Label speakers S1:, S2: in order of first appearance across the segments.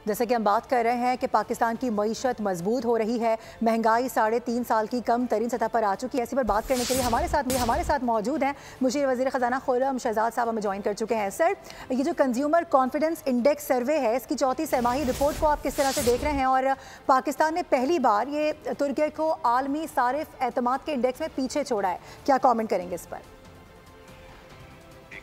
S1: जैसे कि हम बात कर रहे हैं कि पाकिस्तान की मईशत मजबूत हो रही है, महंगाई 3.5 साल की कम तरीन सतह पर आ चुकी है। ऐसी पर बात करने के लिए हमारे साथ मौजूद हैं मुझे वज़ीर ख़जाना खुर्रम शहजाद साहब हमें ज्वाइन कर चुके हैं। सर, ये जो कंज्यूमर कॉन्फिडेंस इंडेक्स सर्वे है, इसकी चौथी तिमाही रिपोर्ट को आप किस तरह से देख रहे हैं? और पाकिस्तान ने पहली बार ये तुर्की को आलमी सारिफ एतमाद के इंडेक्स में पीछे छोड़ा है, क्या कॉमेंट करेंगे इस पर?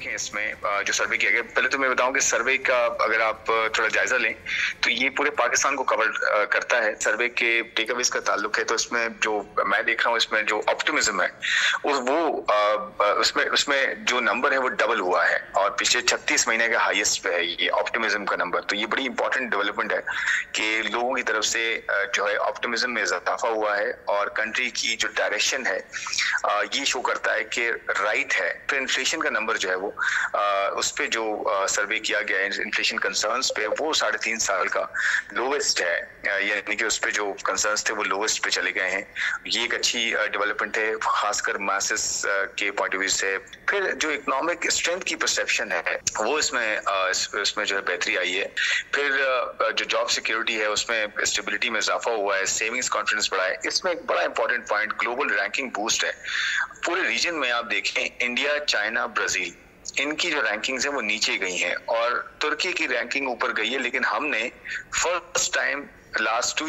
S2: इसमें जो सर्वे किया गया, पहले तो मैं बताऊं कि सर्वे का अगर आप थोड़ा जायजा लें तो ये पूरे पाकिस्तान को कवर करता है। सर्वे के टेकअवेज का ताल्लुक है तो इसमें जो मैं देख रहा हूँ, इसमें जो ऑप्टिमिज्म है वो उसमें जो नंबर है वो डबल हुआ है और पिछले 36 महीने का हाईएस्ट पे है ये ऑप्टिमिज्म का नंबर। तो ये बड़ी इंपॉर्टेंट डेवलपमेंट है कि लोगों की तरफ से जो है ऑप्टिमिज्म में इजाफा हुआ है और कंट्री की जो डायरेक्शन है ये शो करता है कि राइट है। फिर इन्फ्लेशन का नंबर जो है वो उस पे जो सर्वे किया गया है इन्फ्लेशन कंसर्न्स पे, वो 3.5 साल का लोवेस्ट है, यानी कि उस पे जो कंसर्न्स थे वो लोवेस्ट पे चले गए हैं। ये एक अच्छी डेवलपमेंट है खासकर मासेस के पॉइंट ऑफ व्यू से। फिर जो इकोनॉमिक स्ट्रेंथ की परसेप्शन है वो इसमें जो है बेहतरी आई है। फिर जो जॉब सिक्योरिटी है उसमें स्टेबिलिटी में इजाफा हुआ है, सेविंग्स कॉन्फिडेंस बढ़ा है। इसमें एक बड़ा important point global ranking boost है। पूरे रीजन में आप देखें, इंडिया, चाइना, ब्राजील, इनकी जो रैंकिंग्स है वो नीचे गई हैं और तुर्की की रैंकिंग ऊपर गई है। लेकिन हमने फर्स्ट टाइम लास्ट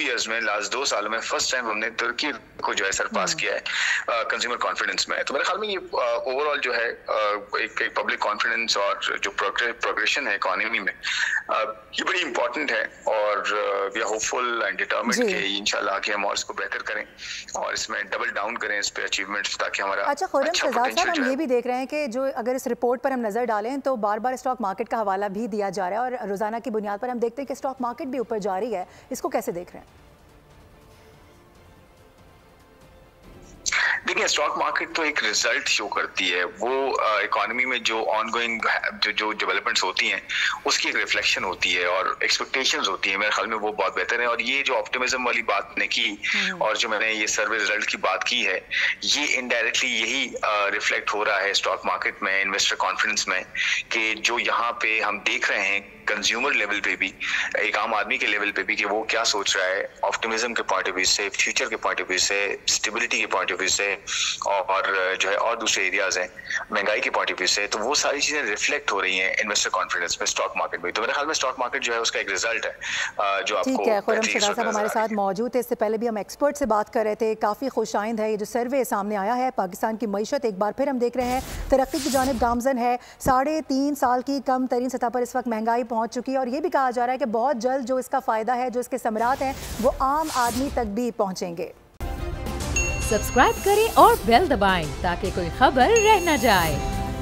S2: 2 सालों में फर्स्ट टाइम हमने तुर्की को जो है सरपास किया है कंज्यूमर कॉन्फिडेंस में। तो मेरे ख्याल में ये ओवरऑल जो है एक पब्लिक कॉन्फिडेंस और जो प्रोग्रेशन है इकोनॉमी में ये बड़ी इंपॉर्टेंट है और we are hopeful and determined कि इंशाल्लाह कि हम और इसको बेहतर करें और इसमें डबल डाउन करें इस पे अचीवमेंट्स, ताकि हमारा
S1: अच्छा खुर्रम शहजाद साहब, हम ये भी देख रहे हैं कि जो अगर इस रिपोर्ट पर हम नजर डालें तो बार बार स्टॉक मार्केट का हवाला भी दिया जा रहा है और रोजाना की बुनियाद पर हम देखते हैं कि स्टॉक मार्केट भी ऊपर जा रही है। इसको कैसे देख रहे हैं?
S2: देखिए, स्टॉक मार्केट तो एक रिजल्ट शो करती है, वो इकोनॉमी में जो ऑनगोइंग जो डेवलपमेंट्स होती हैं उसकी एक रिफ्लेक्शन होती है और एक्सपेक्टेशंस होती है। मेरे ख्याल में वो बहुत बेहतर है। और ये जो ऑप्टिमिज्म वाली बात मैंने की और जो मैंने ये सर्वे रिजल्ट की बात की है, ये इनडायरेक्टली यही रिफ्लेक्ट हो रहा है स्टॉक मार्केट में, इन्वेस्टर कॉन्फिडेंस में, कि जो यहाँ पे हम देख रहे हैं कंज्यूमर लेवल पे भी, एक आम आदमी के लेवल पे भी, कि वो क्या सोच रहा है ऑप्टिमिज्म के पॉइंट ऑफ व्यू से, फ्यूचर के पॉइंट ऑफ व्यू से, स्टेबिलिटी के पॉइंट ऑफ व्यू से और जो है और दूसरे एरियाज हैं महंगाई के पॉइंट ऑफ व्यू से। तो वो सारी चीजें रिफ्लेक्ट हो रही हैं इन्वेस्टर कॉन्फिडेंस में, स्टॉक मार्केट में। तो मेरे ख्याल में स्टॉक मार्केट जो है उसका एक रिजल्ट है जो आपको।
S1: ठीक है, खुर्रम शहजाद साहब हमारे साथ मौजूद थे। इससे पहले भी हम एक्सपर्ट से बात कर रहे थे, काफ़ी खुशाइंद है ये जो सर्वे सामने आया है। पाकिस्तान की मईशत एक बार फिर हम देख रहे हैं तरक्की की जानिब गामजन है। 3.5 साल की कम तरीन सतह पर इस वक्त महंगाई पहुँच चुकी है और ये भी कहा जा रहा है कि बहुत जल्द जो इसका फ़ायदा है, जो इसके समरात हैं, वो आम आदमी तक भी पहुँचेंगे।
S3: सब्सक्राइब करें और बेल दबाएं ताकि कोई खबर रह न जाए।